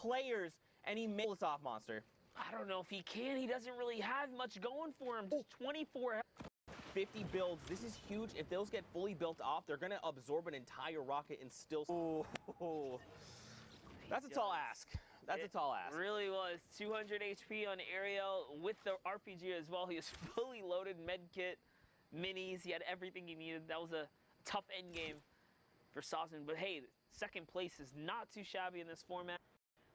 players, and he makes off Monster. I don't know if he can. He doesn't really have much going for him. Just 24. 50 builds. This is huge. If those get fully built off, they're going to absorb an entire rocket and still... Oh. That's a tall ask. That's a tall ask. It really was. 200 HP on Ariel with the RPG as well. He was fully loaded, med kit, minis. He had everything he needed. That was a tough end game for Sosman. But hey, second place is not too shabby in this format.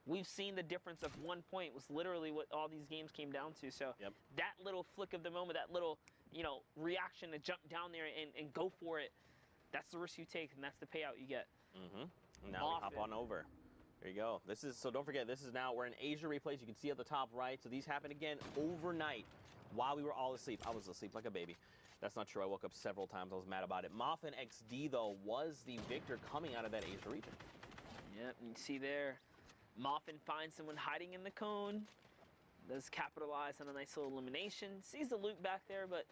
We've seen the difference of 1 point was literally what all these games came down to. So that little flick of the moment, that little, you know, reaction to jump down there and go for it, that's the risk you take, and that's the payout you get. Now we hop on over. There you go. This is, so don't forget, this is now, we're in Asia replays. You can see at the top right. So these happen again overnight while we were all asleep. I was asleep like a baby. That's not true. I woke up several times. I was mad about it. Moffin XD, though, was the victor coming out of that Asia region. Yep, you see there, Moffin finds someone hiding in the cone. Does capitalize on a nice little elimination. Sees the loot back there, but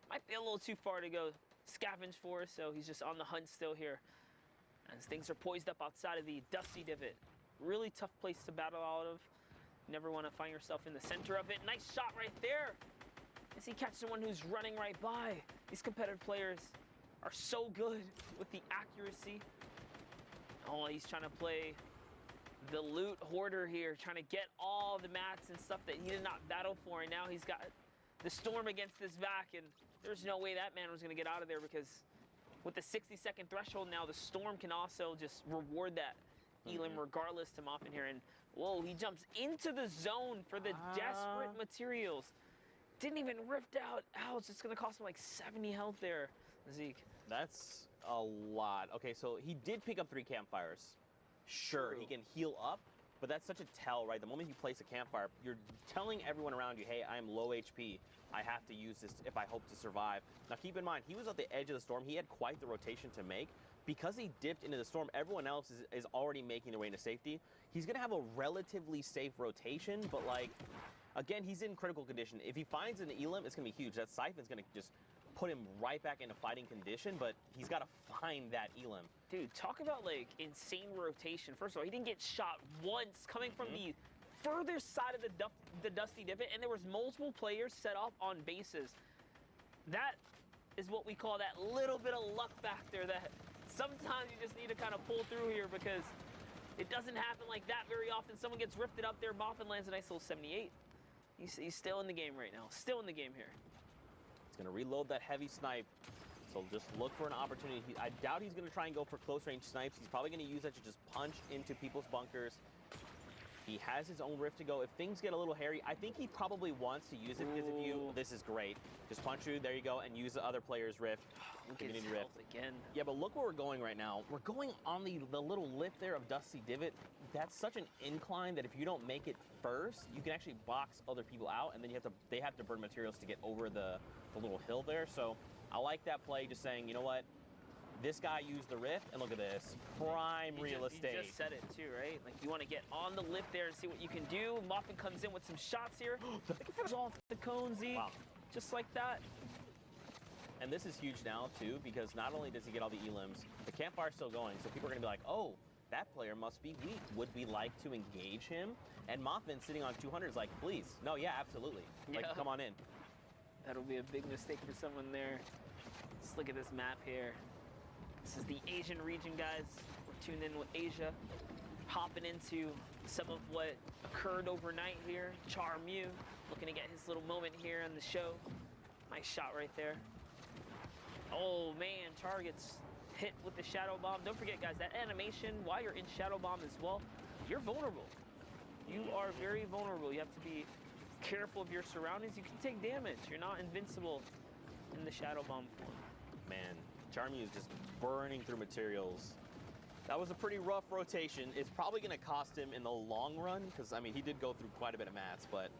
might be a little too far to go scavenge for, so he's just on the hunt still here. As things are poised up outside of the Dusty Divot. Really tough place to battle out of. You never want to find yourself in the center of it. Nice shot right there. As he catches someone who's running right by. These competitive players are so good with the accuracy. Oh, he's trying to play the loot hoarder here, trying to get all the mats and stuff that he did not battle for, and now he's got the storm against his back, and there's no way that man was going to get out of there, because with the 60-second threshold now, the storm can also just reward that Elam regardless to Moffin here. And whoa, he jumps into the zone for the desperate materials. Didn't even rift out. Ow, it's just going to cost him like 70 health there, Zeke. That's a lot. Okay, so he did pick up 3 campfires. Sure, he can heal up, but that's such a tell, right? The moment you place a campfire, you're telling everyone around you, hey, I'm low HP. I have to use this if I hope to survive. Now, keep in mind, he was at the edge of the storm. He had quite the rotation to make. Because he dipped into the storm, everyone else is already making their way into safety. He's going to have a relatively safe rotation, but, like, again, he's in critical condition. If he finds an Elam, it's going to be huge. That Siphon's going to just put him right back into fighting condition, but he's got to find that Elam. Dude, talk about, like, insane rotation. First of all, he didn't get shot once coming from the further side of the Dusty Divot, and there was multiple players set up on bases. That is what we call that little bit of luck factor that sometimes you just need to kind of pull through here, because it doesn't happen like that very often. Someone gets rifted up there, Moffin lands a nice little 78. He's still in the game right now. Still in the game here. He's going to reload that heavy snipe. So just look for an opportunity. I doubt he's going to try and go for close range snipes. He's probably going to use that to just punch into people's bunkers. He has his own rift to go. If things get a little hairy, I think he probably wants to use it, because if you, this is great. Just punch through, there you go, and use the other player's rift. Community rift again. Yeah, but look where we're going right now. We're going on the little lip there of Dusty Divot. That's such an incline that if you don't make it first, you can actually box other people out, and then they have to burn materials to get over the little hill there. So I like that play, just saying, you know what? This guy used the rift, and look at this. Prime real estate. You just said it too, right? Like, you want to get on the lip there and see what you can do. Moffin comes in with some shots here. Off the cone, Zeke. Wow. Just like that. And this is huge now, too, because not only does he get all the Elams, the campfire's still going, so people are going to be like, oh, that player must be weak. Would we like to engage him? And Moffin sitting on 200 is like, please. No, yeah, absolutely. Like, come on in. That'll be a big mistake for someone there. Let's look at this map here. This is the Asian region, guys. We're tuned in with Asia. Hopping into some of what occurred overnight here. Char Mew looking to get his little moment here on the show. Nice shot right there. Oh man, Char gets hit with the Shadow Bomb. Don't forget, guys, that animation, while you're in Shadow Bomb as well, you're vulnerable. You are very vulnerable. You have to be careful of your surroundings. You can take damage. You're not invincible in the Shadow Bomb form. Man, Charmy is just burning through materials. That was a pretty rough rotation. It's probably going to cost him in the long run, because, I mean, he did go through quite a bit of mats, but...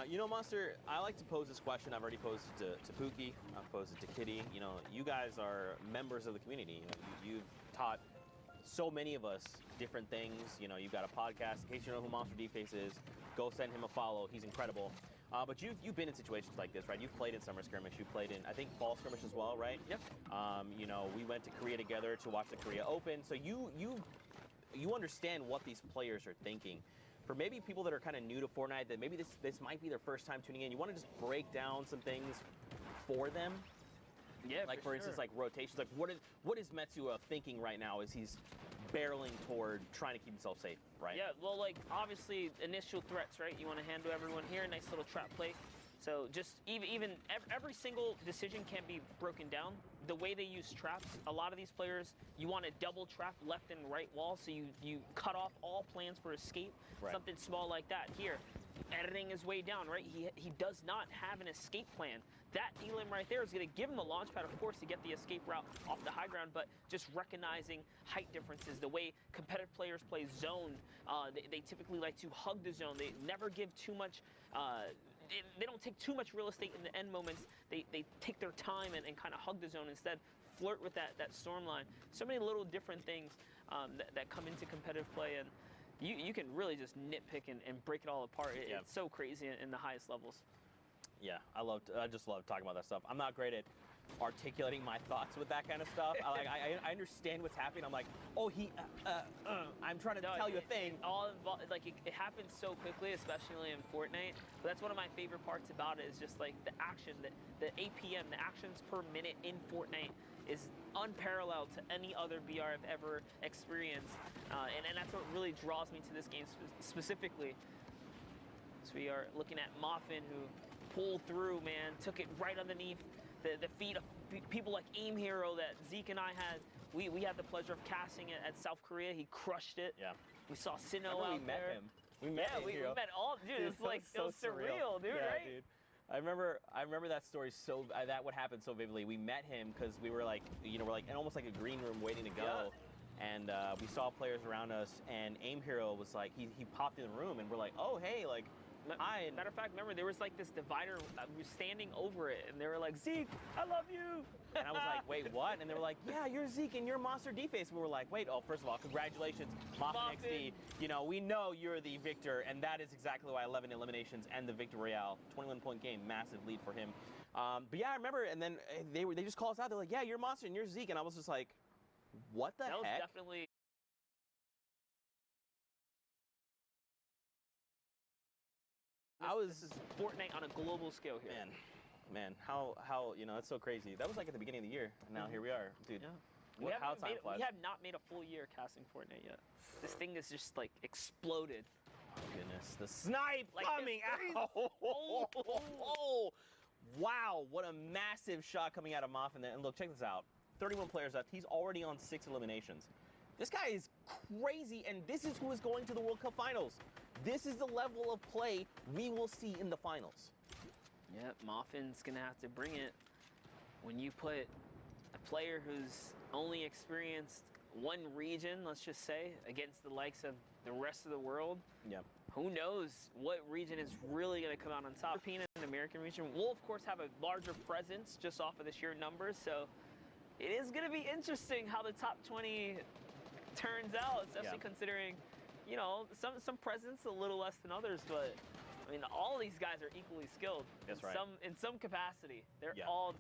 you know, Monster, I like to pose this question. I've already posed it to Pookie. I've posed it to Kitty. You know, you guys are members of the community. You know, you've taught so many of us different things. You know, you've got a podcast. In case you know who Monster D-Face is, go send him a follow. He's incredible. But you've been in situations like this, right? You've played in Summer Skirmish. You played in, I think, Fall Skirmish as well, right? Yep. You know, we went to Korea together to watch the Korea Open. So you you understand what these players are thinking. For maybe people that are kind of new to Fortnite, that maybe this might be their first time tuning in, you want to just break down some things for them. Yeah, like for instance, like rotations. Like what is Metsuo thinking right now as he's barreling toward trying to keep himself safe, right? Yeah, well, like obviously initial threats, right? You want to handle everyone here. Nice little trap play. So just even every single decision can be broken down. The way they use traps, a lot of these players, you want to double trap left and right wall, so you cut off all plans for escape. Right. Something small like that. Here, editing his way down, right? He does not have an escape plan. That elim right there is going to give him the launch pad, of course, to get the escape route off the high ground, but just recognizing height differences, the way competitive players play zone, they typically like to hug the zone. They never give too much, they don't take too much real estate in the end moments. They take their time and kind of hug the zone instead, flirt with that storm line. So many little different things that come into competitive play, and you can really just nitpick and break it all apart. It's so crazy in the highest levels. Yeah, I just love talking about that stuff. I'm not great at articulating my thoughts with that kind of stuff. I understand what's happening. I'm like, oh, I'm trying to tell you a thing. It happens so quickly, especially in Fortnite. But that's one of my favorite parts about it is just like the action, the APM, the actions per minute in Fortnite is unparalleled to any other BR I've ever experienced. And that's what really draws me to this game specifically. So we are looking at Moffin, who pulled through, man, took it right underneath the feet of people like Aim Hero that Zeke and I had. We had the pleasure of casting it at South Korea. He crushed it. Yeah. We saw Sinnoh out we met there. him. We met Aim Hero. We met all, dude. It's like so it was surreal, dude. Yeah, right? Dude. I remember that story so that would happen so vividly. We met him because we were like, we're like in almost like a green room waiting to go. Yeah. And we saw players around us, and Aim Hero was like, he popped in the room, and we're like, oh, hey, like, hi. Matter of fact, remember, there was like this divider standing over it, and they were like, Zeke, I love you. And I was like, wait, what? And they were like, yeah, you're Zeke, and you're Monster D-Face. We were like, wait, first of all, congratulations, Moffin XD. We know you're the victor, and that is exactly why 11 eliminations and the Victor Royale, 21-point game, massive lead for him. But yeah, I remember, and then they just called us out. They're like, yeah, you're Monster, and you're Zeke. And I was just like, what the heck? That was definitely... This is Fortnite on a global scale here. Man, how it's so crazy. That was like at the beginning of the year, and now here we are, dude. Yeah. We have not made a full year casting Fortnite yet. This thing is just like exploded. Oh goodness, the snipe like coming out! Oh, wow, what a massive shot coming out of Moffin there. And look, check this out. 31 players left. He's already on 6 eliminations. This guy is crazy, and this is who is going to the World Cup Finals. This is the level of play we will see in the finals. Yep, Moffin's going to have to bring it. When you put a player who's only experienced one region, let's just say, against the likes of the rest of the world, who knows what region is really going to come out on top. European and American region will, of course, have a larger presence just off of the sheer numbers, so it is going to be interesting how the top 20 turns out, especially considering, some presence a little less than others, but I mean, all these guys are equally skilled. That's right. In some capacity, they're all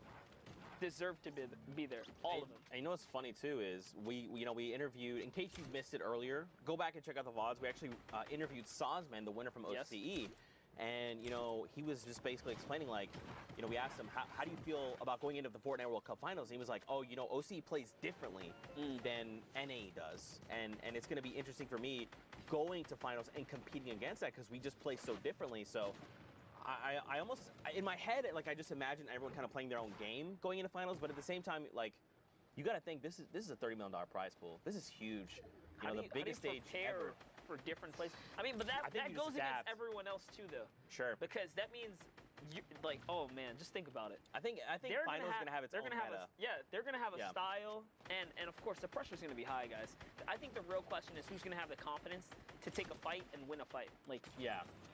deserve to be there, all of them. And you know what's funny too is we interviewed. In case you missed it earlier, go back and check out the VODs. We actually interviewed Sozman, the winner from OCE. And, he was just basically explaining, like, we asked him, how do you feel about going into the Fortnite World Cup Finals? And he was like, oh, OCE plays differently than NA does. And it's going to be interesting for me going to finals and competing against that because we just play so differently. So I almost, in my head, like, I just imagine everyone kind of playing their own game going into finals. But at the same time, like, you got to think this is a $30 million prize pool. This is huge. The biggest stage ever. For different places. I mean, but that goes against everyone else too, though. Sure. Because that means, oh man, just think about it. I think finals is gonna have its own meta. They're gonna have a style, and of course the pressure's gonna be high, guys. I think the real question is who's gonna have the confidence to take a fight and win a fight. Like,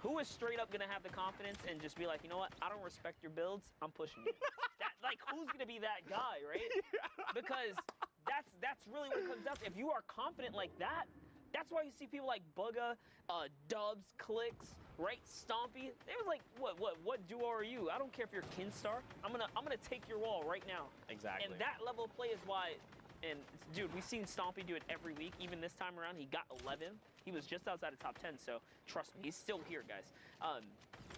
who is straight up gonna have the confidence and just be like, you know what? I don't respect your builds. I'm pushing you. Who's gonna be that guy, right? Because that's really what it comes down to. If you are confident like that. That's why you see people like Bugga, Dubs, Clicks, right? Stompy. They was like, what duo are you? I don't care if you're Kinstar. I'm gonna take your wall right now. Exactly. And that level of play is why And dude, we've seen Stompy do it every week. Even this time around, he got 11th. He was just outside of top 10, so trust me, he's still here, guys.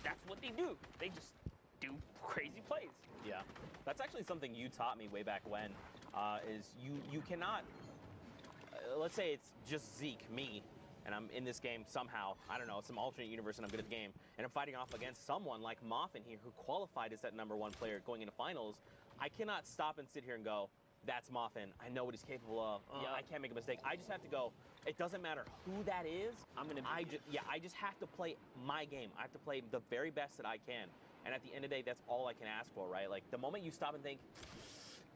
That's what they do. They just do crazy plays. Yeah, that's actually something you taught me way back when. Is you cannot. Let's say it's just Zeke, me, and I'm in this game somehow. I don't know, some alternate universe, and I'm good at the game, and I'm fighting off against someone like Moffin here, who qualified as that #1 player going into finals. I cannot stop and sit here and go, that's Moffin. I know what he's capable of. Yeah. I can't make a mistake. I just have to go. It doesn't matter who that is. I just have to play my game. I have to play the very best that I can. And at the end of the day, that's all I can ask for, right? Like, the moment you stop and think,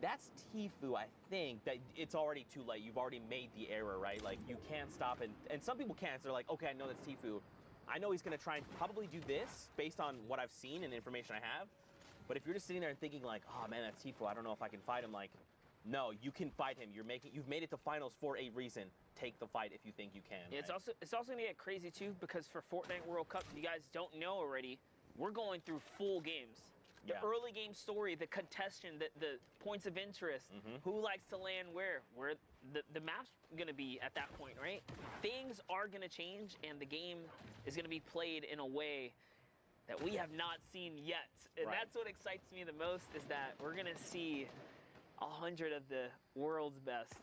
that's Tfue, I think, that it's already too late. You've already made the error, right? Like, you can't stop, and some people can't. So they're like, okay, I know that's Tfue. I know he's going to try and probably do this based on what I've seen and the information I have. But if you're just sitting there and thinking like, oh man, that's Tfue, I don't know if I can fight him, like, no, you can fight him. You've made it to finals for a reason. Take the fight if you think you can. Yeah, right? it's also gonna get crazy too, because for Fortnite World Cup, you guys don't know already, we're going through full games. The early game story, the contestant, the points of interest, who likes to land where the map's gonna be at that point, right? Things are gonna change, and the game is gonna be played in a way that we have not seen yet. And that's what excites me the most, is that we're gonna see 100 of the world's best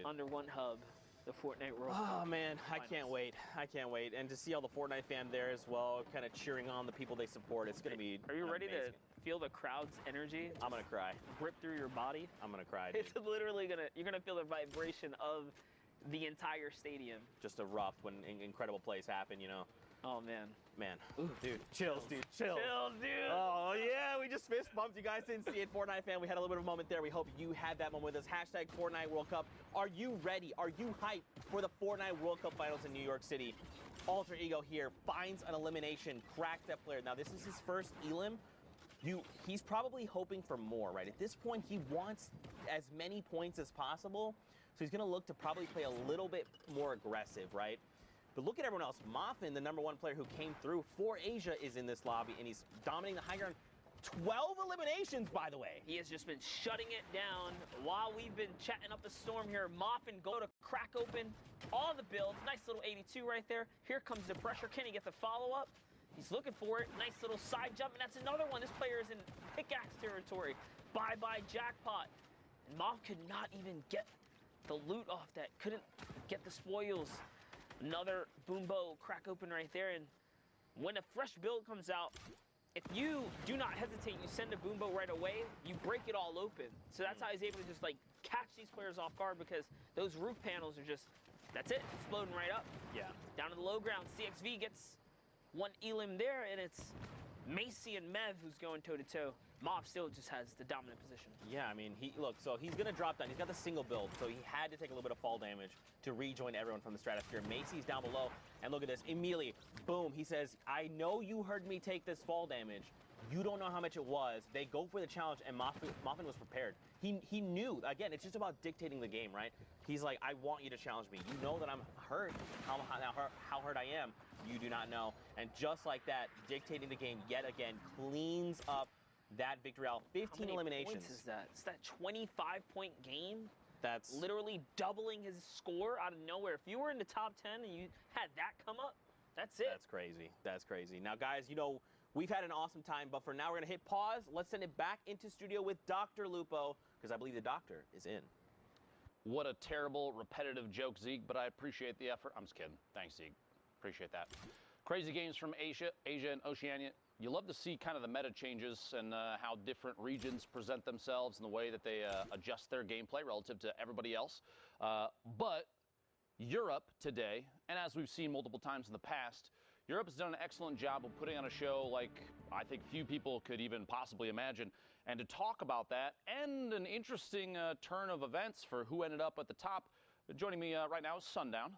under one hub, the Fortnite World Cup. Oh man, I Finals. can't wait. I can't wait. And to see all the Fortnite fan there as well, kind of cheering on the people they support, it's gonna be Are you ready amazing. to feel the crowd's energy I'm gonna cry. rip through your body? I'm gonna cry, dude. It's literally you're gonna feel the vibration of the entire stadium. Just erupt when incredible plays happen, you know. Oh man. Man, dude, chills, dude, chills. Chills, dude. Oh yeah, we just fist bumped. You guys didn't see it, Fortnite fan. We had a little bit of a moment there. We hope you had that moment with us. Hashtag Fortnite World Cup. Are you ready? Are you hyped for the Fortnite World Cup Finals in New York City? Alter Ego here finds an elimination, cracks that player. Now this is his first elim. He's probably hoping for more, right? At this point, he wants as many points as possible. So he's gonna look to probably play a little bit more aggressive, right? But look at everyone else. Moffin, the #1 player who came through for Asia, is in this lobby, and he's dominating the high ground. 12 eliminations, by the way. He has just been shutting it down while we've been chatting up a storm here. Moffin go to crack open all the builds. Nice little 82 right there. Here comes the pressure. Can he get the follow-up? He's looking for it. Nice little side jump, and that's another one. This player is in pickaxe territory. Bye-bye jackpot. And Moff could not even get the loot off that. Couldn't get the spoils. Another Boombo crack open right there, and when a fresh build comes out, if you do not hesitate, you send a Boombo right away, you break it all open. So that's how he's able to just like catch these players off guard, because those roof panels are just, that's it, exploding right up. Yeah. Down to the low ground, CXV gets one elim there, and it's Macy and Mev who's going toe-to-toe. Mob still just has the dominant position. Yeah, I mean, so he's gonna drop down. He's got the single build, so he had to take a little bit of fall damage to rejoin everyone from the stratosphere. Macy's down below, and look at this. Immediately, boom, he says, I know you heard me take this fall damage. You don't know how much it was. They go for the challenge, and Moffin was prepared. He knew. Again, it's just about dictating the game, right? He's like, I want you to challenge me. You know that I'm hurt, how hurt I am. You do not know. And just like that, dictating the game yet again, cleans up that victory out. 15 eliminations. Points is that? It's that 25-point game. That's literally doubling his score out of nowhere. If you were in the top 10 and you had that come up, that's it. That's crazy. That's crazy. Now, guys, you know, we've had an awesome time, but for now, we're going to hit pause. Let's send it back into studio with Dr. Lupo, because I believe the doctor is in. What a terrible, repetitive joke, Zeke, but I appreciate the effort. I'm just kidding. Thanks, Zeke. Appreciate that. Crazy games from Asia and Oceania. You love to see kind of the meta changes and how different regions present themselves and the way that they adjust their gameplay relative to everybody else. But Europe today, and as we've seen multiple times in the past, Europe has done an excellent job of putting on a show like I think few people could even possibly imagine. And to talk about that and an interesting turn of events for who ended up at the top, joining me right now is Sundown.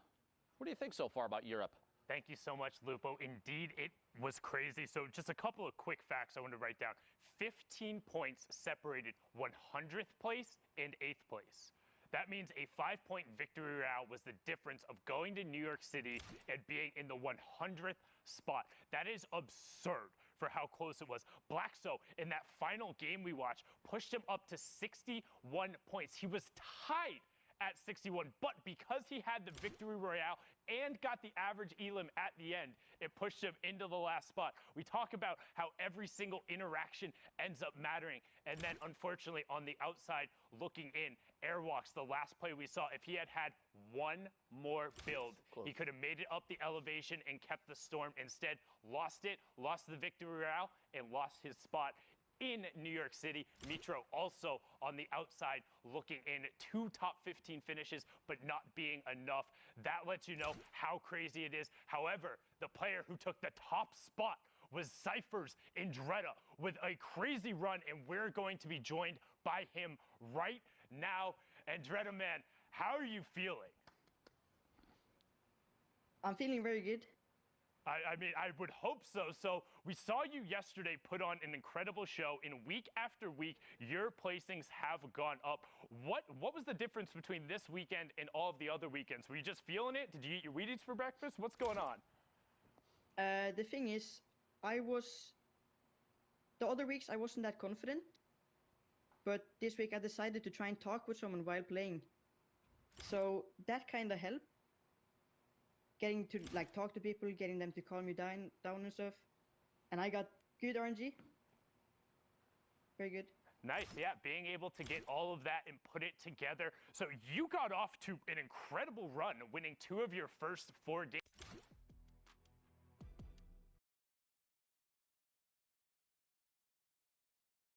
What do you think so far about Europe? Thank you so much, Lupo. Indeed, it was crazy. So just a couple of quick facts I want to write down. 15 points separated 100th place and 8th place. That means a 5-point victory route was the difference of going to New York City and being in the 100th spot. That is absurd. for how close it was. Blackso, in that final game we watched, pushed him up to 61 points. He was tied at 61, but because he had the victory royale and got the average elim at the end, it pushed him into the last spot. We talk about how every single interaction ends up mattering, and then unfortunately on the outside looking in, Airwalks, the last play we saw, if he had had one more build, he could have made it up the elevation and kept the storm. Instead, lost it, lost the victory royale, and lost his spot in New York City. Mitro also on the outside looking in, 2 top 15 finishes, but not being enough. That lets you know how crazy it is. However, the player who took the top spot was Cypher's Andretta with a crazy run, and we're going to be joined by him right now. Andretta, man, how are you feeling? I'm feeling very good. I mean, I would hope so. So we saw you yesterday put on an incredible show, and week after week, your placings have gone up. What was the difference between this weekend and all of the other weekends? Were you just feeling it? Did you eat your Wheaties for breakfast? What's going on? The thing is, the other weeks I wasn't that confident, but this week I decided to try and talk with someone while playing. So that kind of helped. Getting to like talk to people, getting them to calm you down and stuff. And I got good RNG. Very good. Nice, yeah, being able to get all of that and put it together. So you got off to an incredible run, winning 2 of your first 4 games.